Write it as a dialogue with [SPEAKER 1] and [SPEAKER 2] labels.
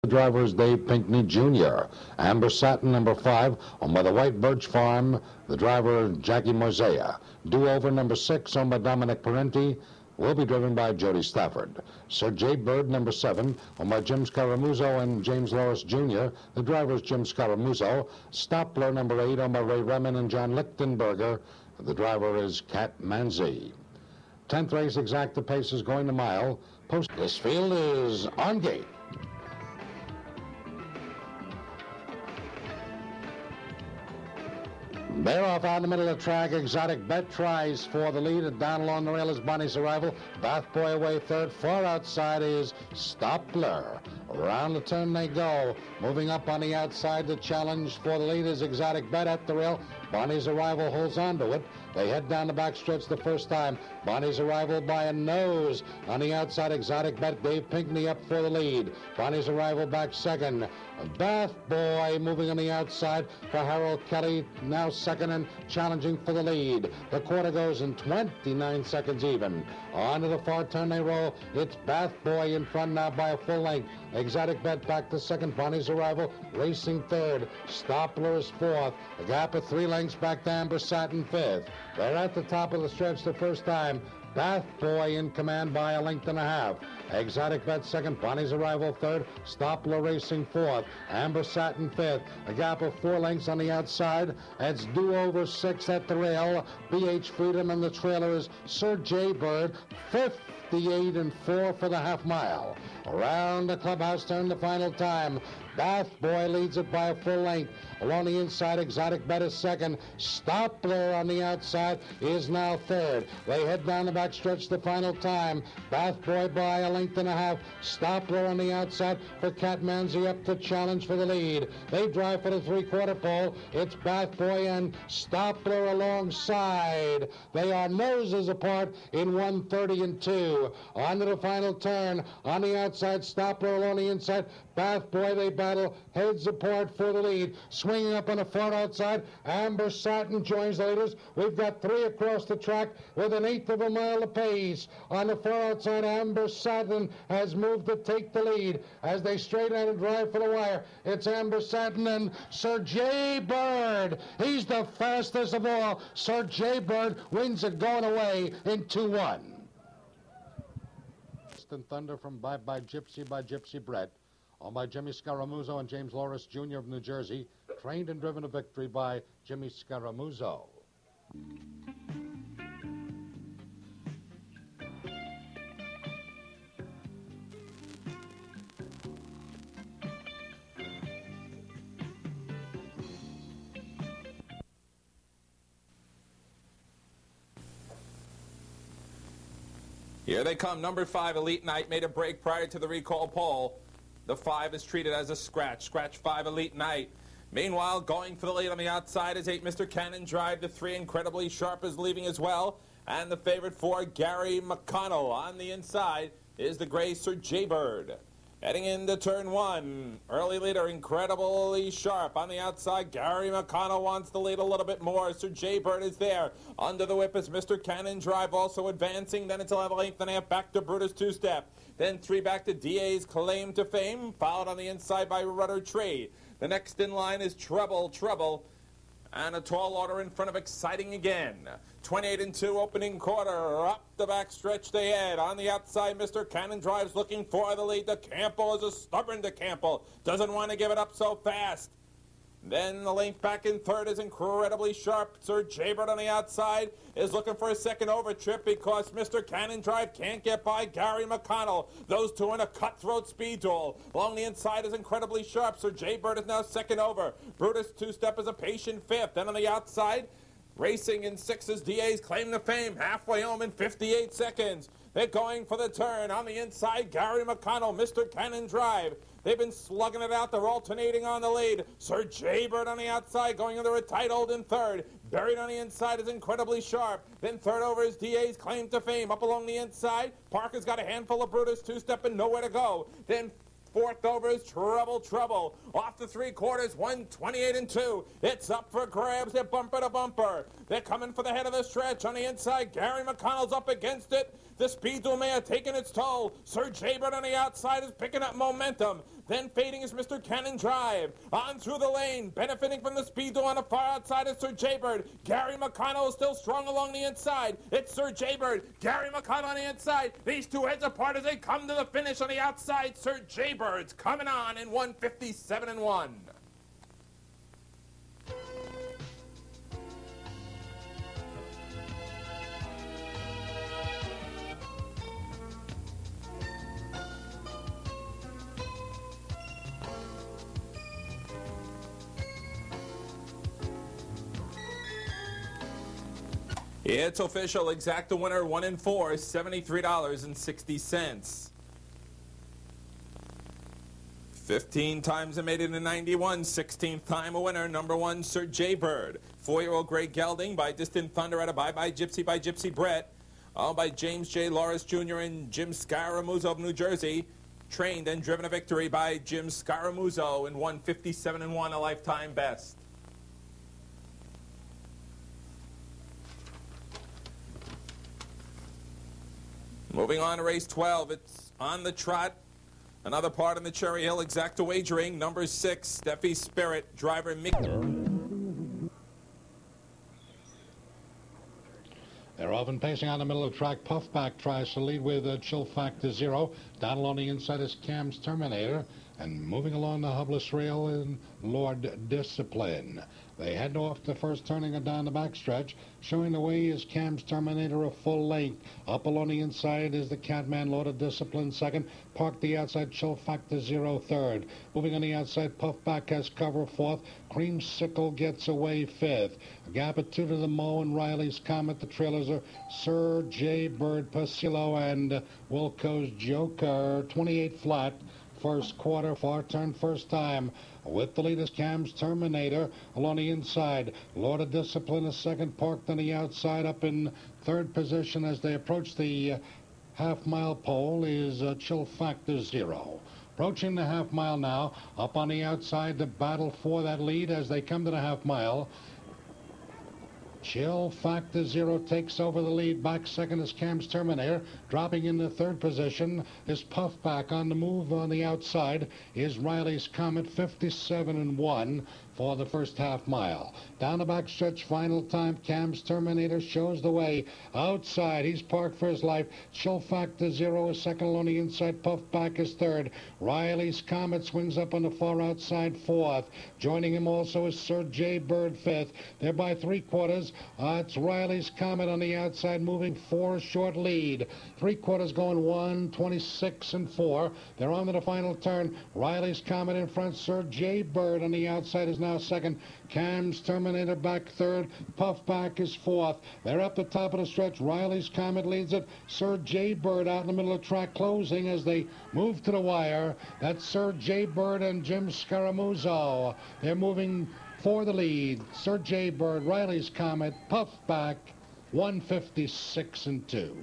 [SPEAKER 1] The driver is Dave Pinkney Jr. Amber Satin, number 5, owned by the White Birch Farm. The driver, Jackie Morzea. Do-Over, number 6, owned by Dominic Parenti, will be driven by Jody Stafford. Sir J. Byrd, number 7, owned by Jim Scaramuzzo and James Loris Jr. The driver is Jim Scaramuzzo. Stoppler, number 8, owned by Ray Remen and John Lichtenberger. The driver is Cat Manzi. 10th race, Exacta Pace is going the mile. This field is on gate. They're off out in the middle of the track. Exotic Bet tries for the lead, and down along the rail is Bonnie's Arrival. Bath Boy away third. Far outside is Stoppler. Around the turn they go. Moving up on the outside, the challenge for the lead is Exotic Bet at the rail. Bonnie's Arrival holds on to it. They head down the backstretch the first time. Bonnie's Arrival by a nose. On the outside, Exotic Bet, Dave Pinkney up for the lead. Bonnie's Arrival back second. Bath Boy moving on the outside for Harold Kelly, now second and challenging for the lead. The quarter goes in 29 seconds even. On to the far turn they roll. It's Bath Boy in front now by a full length. Exotic Bet back to second. Bonnie's Arrival racing third. Stoppler is fourth. A gap of 3 lengths back to Amber Satin fifth. They're at the top of the stretch the first time. Bath Boy in command by a length and a half. Exotic Bet second, Bonnie's Arrival third, Stoppler racing fourth, Amber Satin fifth. A gap of 4 lengths on the outside. It's Do-Over 6 at the rail. BH Freedom and the trailer is Sir J. Byrd, 58 and 4 for the half mile. Around the clubhouse turn the final time. Bath Boy leads it by a full length. Along the inside, Exotic Bet is second. Stoppler on the outside is now third. They head down the backstretch the final time. Bath Boy by a length and a half. Stoppler on the outside for Cat Manzi up to challenge for the lead. They drive for the 3/4 pole. It's Bath Boy and Stoppler alongside. They are noses apart in 1:30 and 2. On to the final turn. On the outside, Stoppler along the inside. Bath Boy, they battle heads apart for the lead. Swinging up on the far outside, Amber Satin joins the leaders. We've got 3 across the track with 1/8 of a mile apace. On the far outside, Amber Satin has moved to take the lead as they straight out and drive for the wire. It's Amber Satin and Sir J. Byrd. He's the fastest of all. Sir J. Byrd wins it going away in 2-1. Thunder from Bye Bye Gypsy by Gypsy Brett, owned by Jimmy Scaramuzzo and James Loris Jr. of New Jersey, trained and driven to victory by Jimmy Scaramuzzo.
[SPEAKER 2] Here they come. Number 5, Elite Night, made a break prior to the recall pole. The 5 is treated as a scratch. Scratch 5, Elite Night. Meanwhile, going for the lead on the outside is 8, Mr. Cannon Drive. The 3, Incredibly Sharp, is leaving as well. And the favorite 4, Gary McConnell. On the inside is the gray Sir J. Byrd. Heading into turn 1, early leader, Incredibly Sharp. On the outside, Gary McConnell wants to lead a little bit more. Sir J. Byrd is there. Under the whip is Mr. Cannon Drive, also advancing. Then it's a length and a half back to Brutus Two-Step. Then 3 back to DA's Claim to Fame, followed on the inside by Rudder Tree. The next in line is Trouble, Trouble. And a tall order in front of Exciting Again. 28 and 2 opening quarter. Up the back stretch they head. On the outside, Mr. Cannon Drives looking for the lead. DeCampo is a stubborn DeCampo. Doesn't want to give it up so fast. Then the length back in third is Incredibly Sharp. Sir J. Byrd on the outside is looking for a second over trip because Mr. Cannon Drive can't get by Gary McConnell. Those two in a cutthroat speed duel. Along the inside is Incredibly Sharp. Sir J. Byrd is now second over. Brutus Two-Step is a patient fifth. Then on the outside, racing in 6 is DA's Claim to Fame. Halfway home in 58 seconds. They're going for the turn. On the inside, Gary McConnell, Mr. Cannon Drive. They've been slugging it out. They're alternating on the lead. Sir J. Byrd on the outside, going under a tight hold in third. Buried on the inside is Incredibly Sharp. Then third over is DA's Claim to Fame. Up along the inside, Parker's got a handful of Brutus Two-Step and nowhere to go. Then fourth over is Trouble, Trouble. Off the 3/4, 128 and 2. It's up for grabs. They're bumper to bumper. They're coming for the head of the stretch. On the inside, Gary McConnell's up against it. The speed duel may have taken its toll. Sir J. Byrd on the outside is picking up momentum. Then fading is Mr. Cannon Drive. On through the lane, benefiting from the speed though on the far outside is Sir Jaybird. Gary McConnell is still strong along the inside. It's Sir Jaybird, Gary McConnell on the inside. These two heads apart as they come to the finish on the outside. Sir Jaybird's coming on in 157-1. It's official. Exacta winner 1 and 4, $73.60. 15 times it made it in 91. 16th time a winner. Number 1, Sir Jaybird. 4-year-old Greg Gelding by Distant Thunder at a Bye-Bye Gypsy by Gypsy Brett. Owned by James J. Loris Jr. and Jim Scaramuzzo of New Jersey. Trained and driven a victory by Jim Scaramuzzo in 157-1, a lifetime best. Moving on to race 12, it's on the trot. Another part in the Cherry Hill Exacta wagering. Number 6, Steffi Spirit, driver Mickey.
[SPEAKER 1] They're often pacing on the middle of the track. Puffback tries to lead with Chill Factor 0. Down along the inside is Cam's Terminator. And moving along the hubless rail in Lord Discipline. They head off the first turning and down the backstretch. Showing the way is Cam's Terminator a full length. Up along the inside is the Catman Lord of Discipline second. Parked the outside Chill Factor 0 third. Moving on the outside, Puffback has cover fourth. Creamsicle gets away fifth. A gap of 2 to the Mo and Riley's Comet. The trailers are Sir Jaybird, Pasillo, and Wilco's Joker. 28 flat. First quarter, far turn first time. With the lead is Cam's Terminator along the inside. Lord of Discipline is second, parked on the outside. Up in third position as they approach the half-mile pole is Chill Factor 0. Approaching the half-mile now. Up on the outside, the battle for that lead as they come to the half-mile. Chill Factor 0 takes over the lead. Back second is Cam's Terminator. Dropping in the third position is Puffback. On the move on the outside is Riley's Comet, 57-1 for the first half mile. Down the back stretch, final time, Cam's Terminator shows the way. Outside, he's parked for his life. Chill Factor 0 is second on the inside. Puffback is third. Riley's Comet swings up on the far outside fourth. Joining him also is Sir Jaybird fifth. They're by 3/4. It's Riley's Comet on the outside, moving 4 short lead. 3/4 going 1:26-4. They're on to the final turn. Riley's Comet in front. Sir Jaybird on the outside is now second. Cam's Terminator back third. Puffback is fourth. They're up the top of the stretch. Riley's Comet leads it. Sir Jaybird out in the middle of the track, closing as they move to the wire. That's Sir Jaybird and Jim Scaramuzzo. They're moving for the lead. Sir Jaybird, Riley's Comet, Puffback, 156-2.